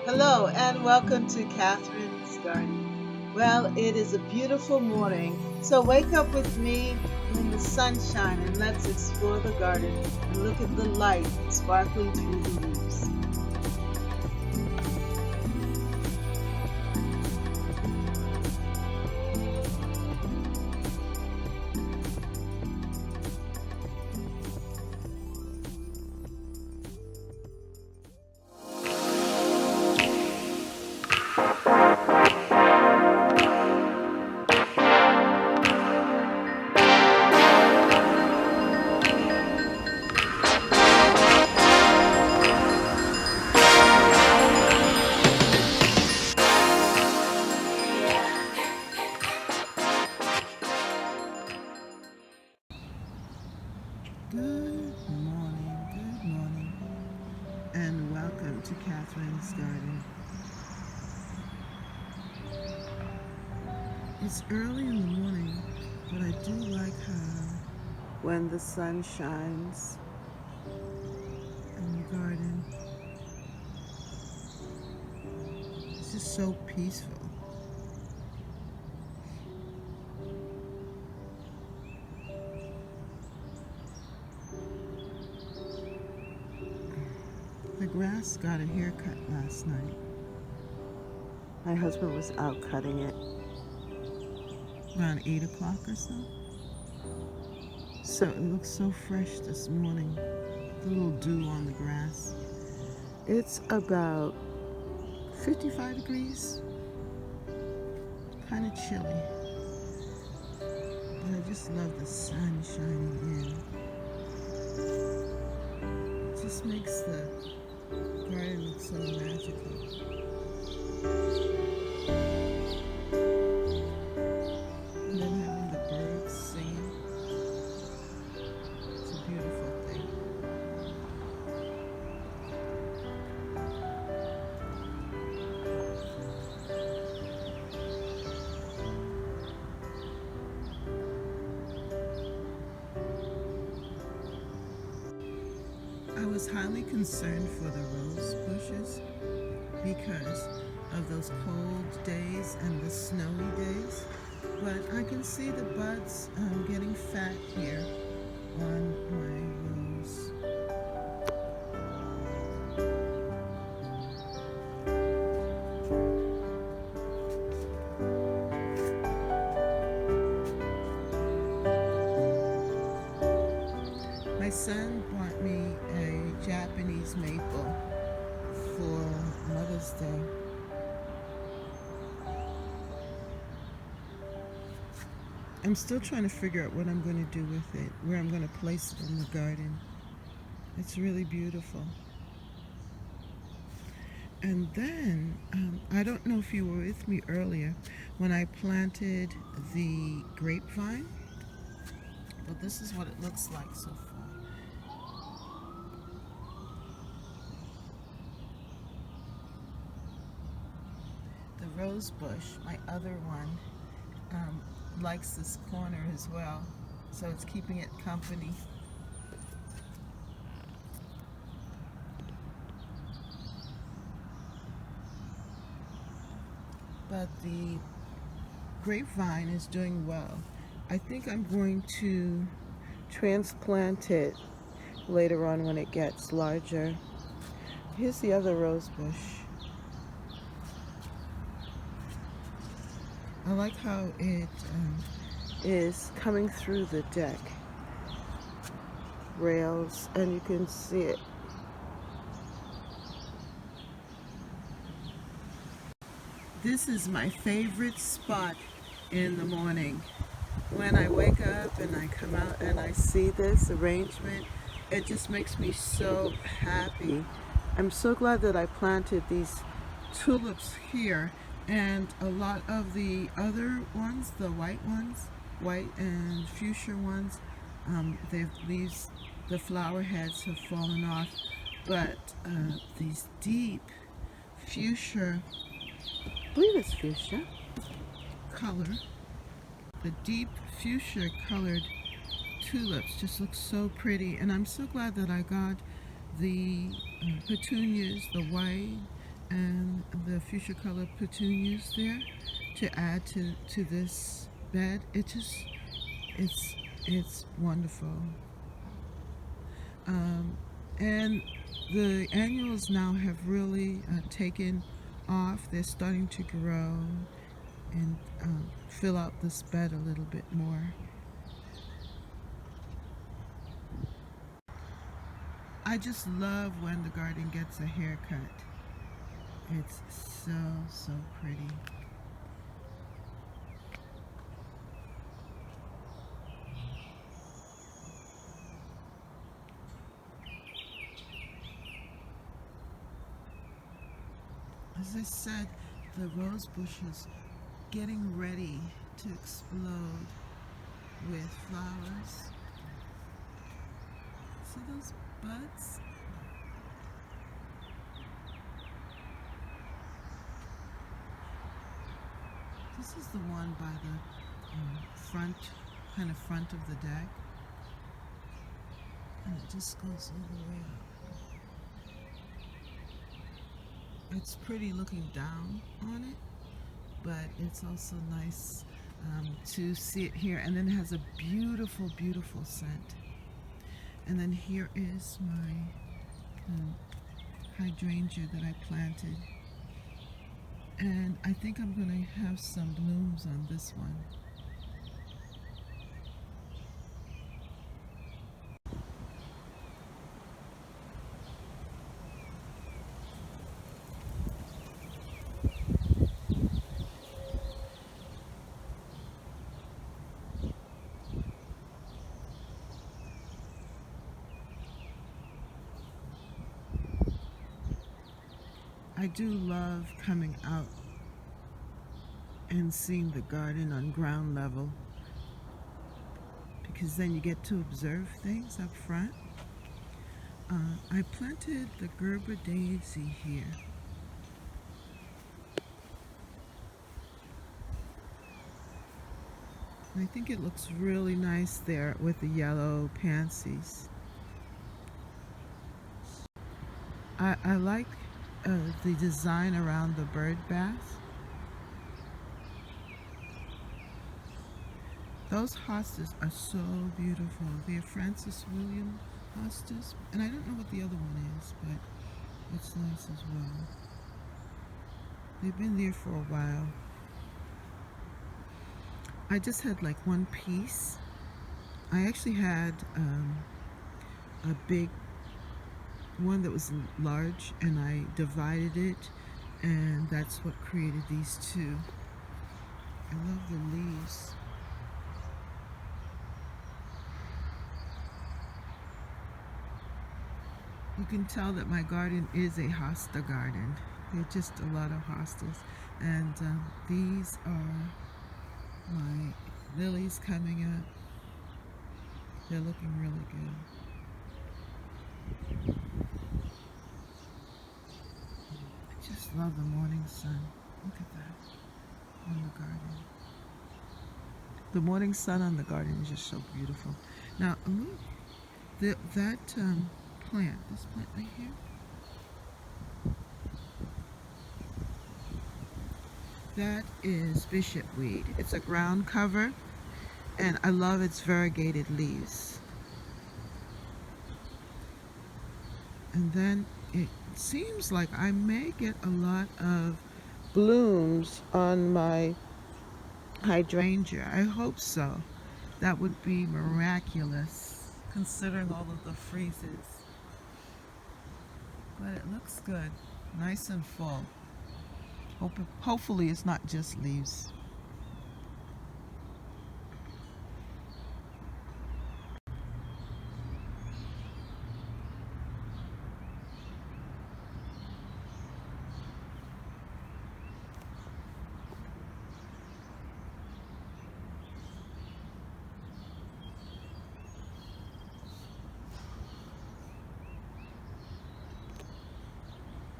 Hello and welcome to Catherine's Garden. Well, it is a beautiful morning, so wake up with me in the sunshine and let's explore the garden and look at the light sparkling through the leaves. Good morning, and welcome to Catherine's Garden. It's early in the morning, but I do like how when the sun shines in the garden, it's just so peaceful. The grass got a haircut last night. My husband was out cutting it around 8 o'clock or so. So it looks so fresh this morning. The little dew on the grass. It's about 55 degrees. Kind of chilly. But I just love the sun shining in. It just makes the garden look so magical. And then having the birds singing. It's a beautiful thing. I was highly concerned for the rose bushes because of those cold days and the snowy days, but I can see the buds getting fat here on my rose. My son bought me a Japanese maple for Mother's Day. I'm still trying to figure out what I'm going to do with it, where I'm going to place it in the garden. It's really beautiful. And then, I don't know if you were with me earlier when I planted the grapevine, but this is what it looks like so far. The rose bush, my other one, likes this corner as well, so it's keeping it company. But the grapevine is doing well. I think I'm going to transplant it later on when it gets larger. Here's the other rose bush. I like how it is coming through the deck rails, and you can see it. This is my favorite spot in the morning. When I wake up and I come out and I see this arrangement, it just makes me so happy. I'm so glad that I planted these tulips here. And a lot of the other ones, the white ones, white and fuchsia ones, the flower heads have fallen off. But these deep fuchsia, I believe it's fuchsia color, the deep fuchsia colored tulips just look so pretty. And I'm so glad that I got the petunias, the white and the fuchsia color petunias there to add to this bed. It's wonderful. And the annuals now have really taken off. They're starting to grow and fill out this bed a little bit more. I just love when the garden gets a haircut. It's so pretty. As I said, the rose bush is getting ready to explode with flowers. See those buds? This is the one by the kind of front of the deck. And it just goes all the way up. It's pretty looking down on it, but it's also nice to see it here. And then it has a beautiful scent. And then here is my hydrangea that I planted. And I think I'm going to have some blooms on this one. I do love coming out and seeing the garden on ground level, because then you get to observe things up front. I planted the Gerber daisy here. And I think it looks really nice there with the yellow pansies. I like the design around the bird bath. Those hostas are so beautiful. They're Francis William hostas, and I don't know what the other one is, but it's nice as well. They've been there for a while. I just had like one piece. I actually had a big one that was large, and I divided it, and that's what created these two. I love the leaves. You can tell that my garden is a hosta garden. There are just a lot of hostas, and these are my lilies coming up. They're looking really good. I just love the morning sun. Look at that on the garden. The morning sun on the garden is just so beautiful. Now, look, that plant, this plant right here, that is bishopweed. It's a ground cover, and I love its variegated leaves. And then it seems like I may get a lot of blooms on my hydrangea. I hope so. That would be miraculous, considering all of the freezes. But it looks good, nice and full. Hopefully it's not just leaves.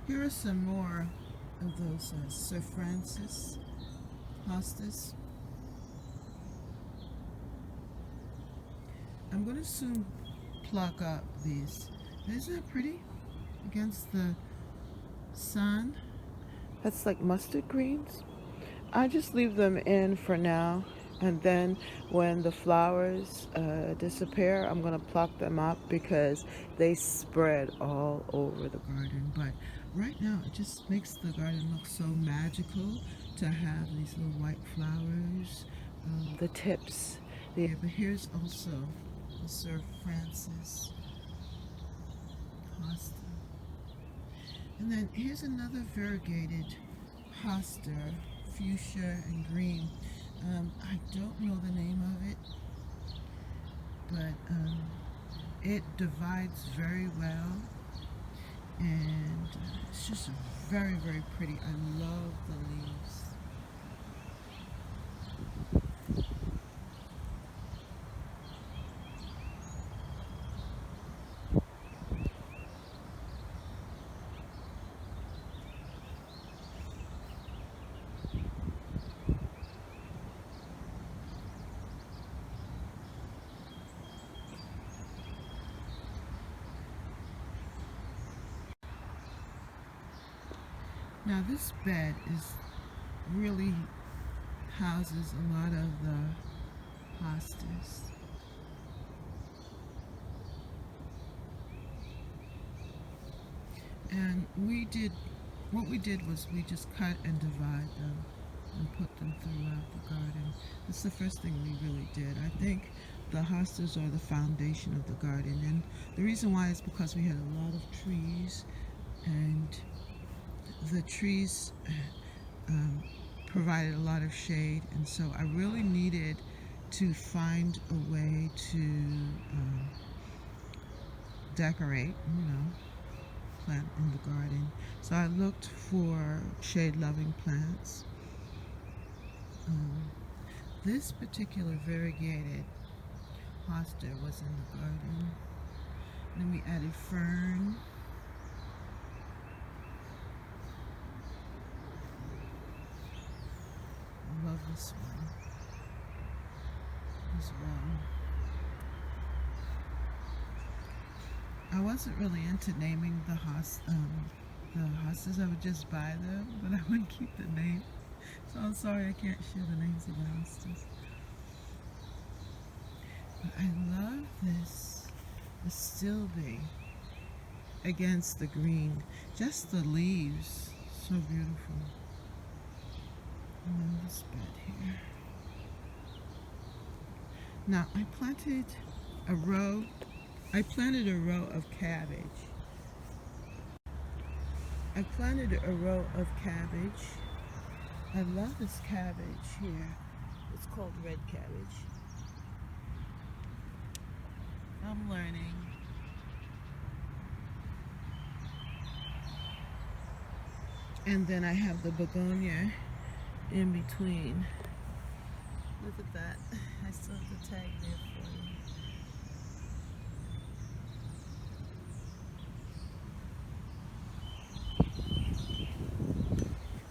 Here are some more of those Sir Francis hostas. I'm going to soon pluck up these. Isn't that pretty? Against the sun. That's like mustard greens. I just leave them in for now, and then when the flowers disappear, I'm gonna pluck them up because they spread all over the garden. But right now, it just makes the garden look so magical to have these little white flowers, the tips there. But here's also the Sir Francis hosta, and then here's another variegated hosta, fuchsia and green. I don't know the name of it, but it divides very well, and it's just very, very pretty. I love the leaves. Now this bed is really houses a lot of the hostas. And what we did was we just cut and divide them and put them throughout the garden. That's the first thing we really did. I think the hostas are the foundation of the garden, and the reason why is because we had a lot of trees, and the trees provided a lot of shade, and so I really needed to find a way to decorate, plant in the garden. So I looked for shade-loving plants. This particular variegated hosta was in the garden. Then we added fern. I love this one as well. I wasn't really into naming the hostas. I would just buy them, but I wouldn't keep the name. So I'm sorry I can't share the names of the hostas. But I love this astilbe against the green. Just the leaves, so beautiful. And then this bed here. Now I planted a row of cabbage. I planted a row of cabbage. I love this cabbage here. It's called red cabbage. I'm learning. And then I have the begonia in between. Look at that. I still have the tag there for you.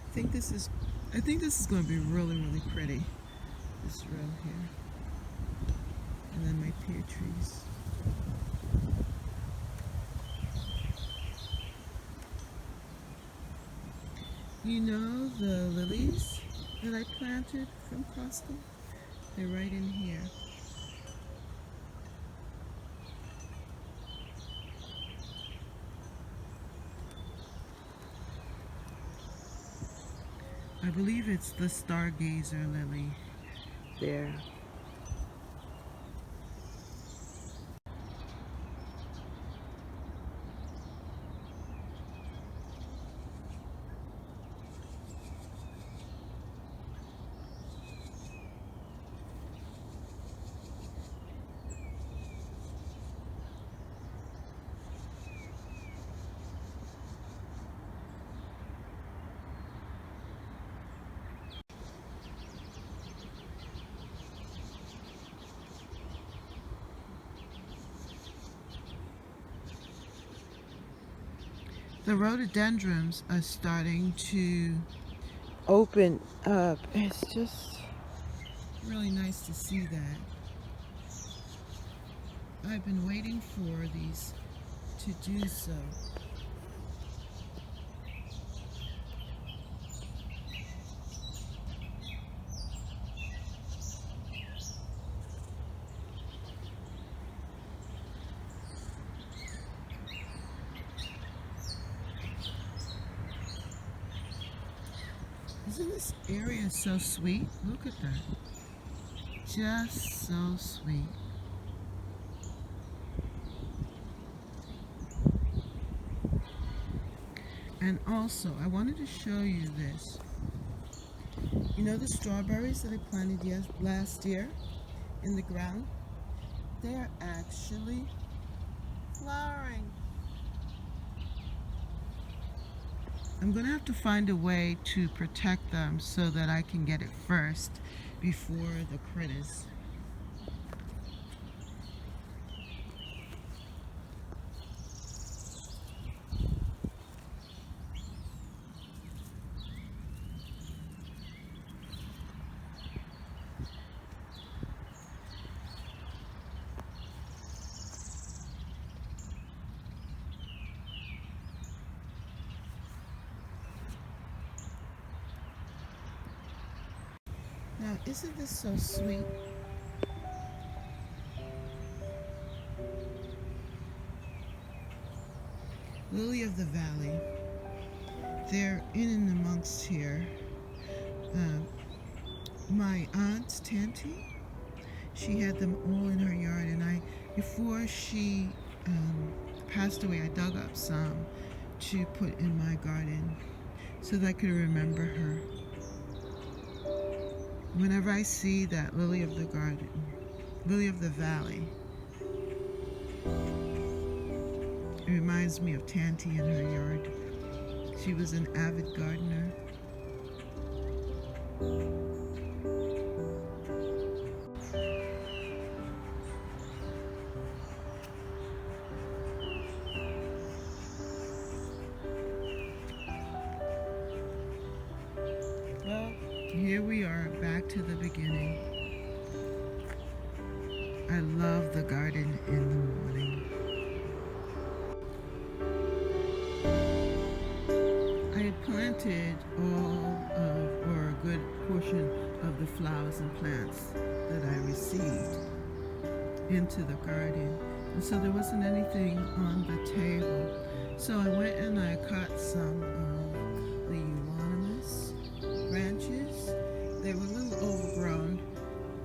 I think this is going to be really, really pretty. This row here. And then my pear trees. You know the lilies that I planted from Costco? They're right in here. I believe it's the stargazer lily there. The rhododendrons are starting to open up. It's just really nice to see that. I've been waiting for these to do so. Isn't this area so sweet? Look at that. Just so sweet. And also, I wanted to show you this. You know the strawberries that I planted last year in the ground? They're actually flowering. I'm going to have to find a way to protect them so that I can get it first before the critters. Now, isn't this so sweet? Lily of the Valley. They're in and amongst here. My aunt Tanty, she had them all in her yard, and before she passed away, I dug up some to put in my garden so that I could remember her. Whenever I see that lily of the garden, lily of the valley, it reminds me of Tanty in her yard. She was an avid gardener. Well, here we are back to the beginning. I love the garden in the morning. I had planted or a good portion of the flowers and plants that I received into the garden. And so there wasn't anything on the table. So I went and I cut some of the euonymus branches. They were a little overgrown.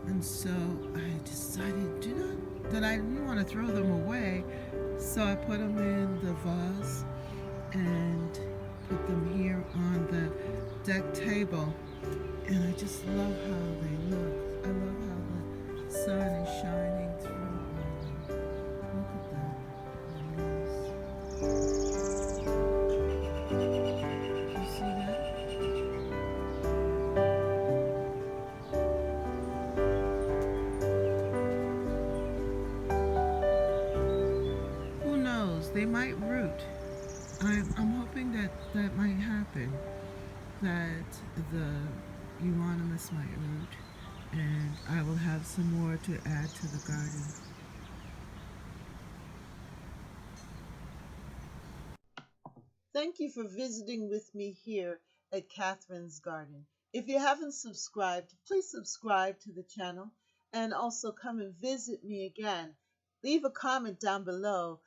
And so I decided that I didn't want to throw them away. So I put them in the vase and put them here on the deck table. And I just love how they look. I love how the sun is shining through them. Look at that. You see that? Who knows? They might root. I'm hoping that might happen, that the euonymus might root, and I will have some more to add to the garden. Thank you for visiting with me here at Catherine's Garden. If you haven't subscribed, please subscribe to the channel and also come and visit me again. Leave a comment down below.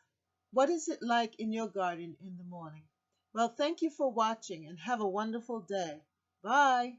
What is it like in your garden in the morning? Well, thank you for watching and have a wonderful day. Bye.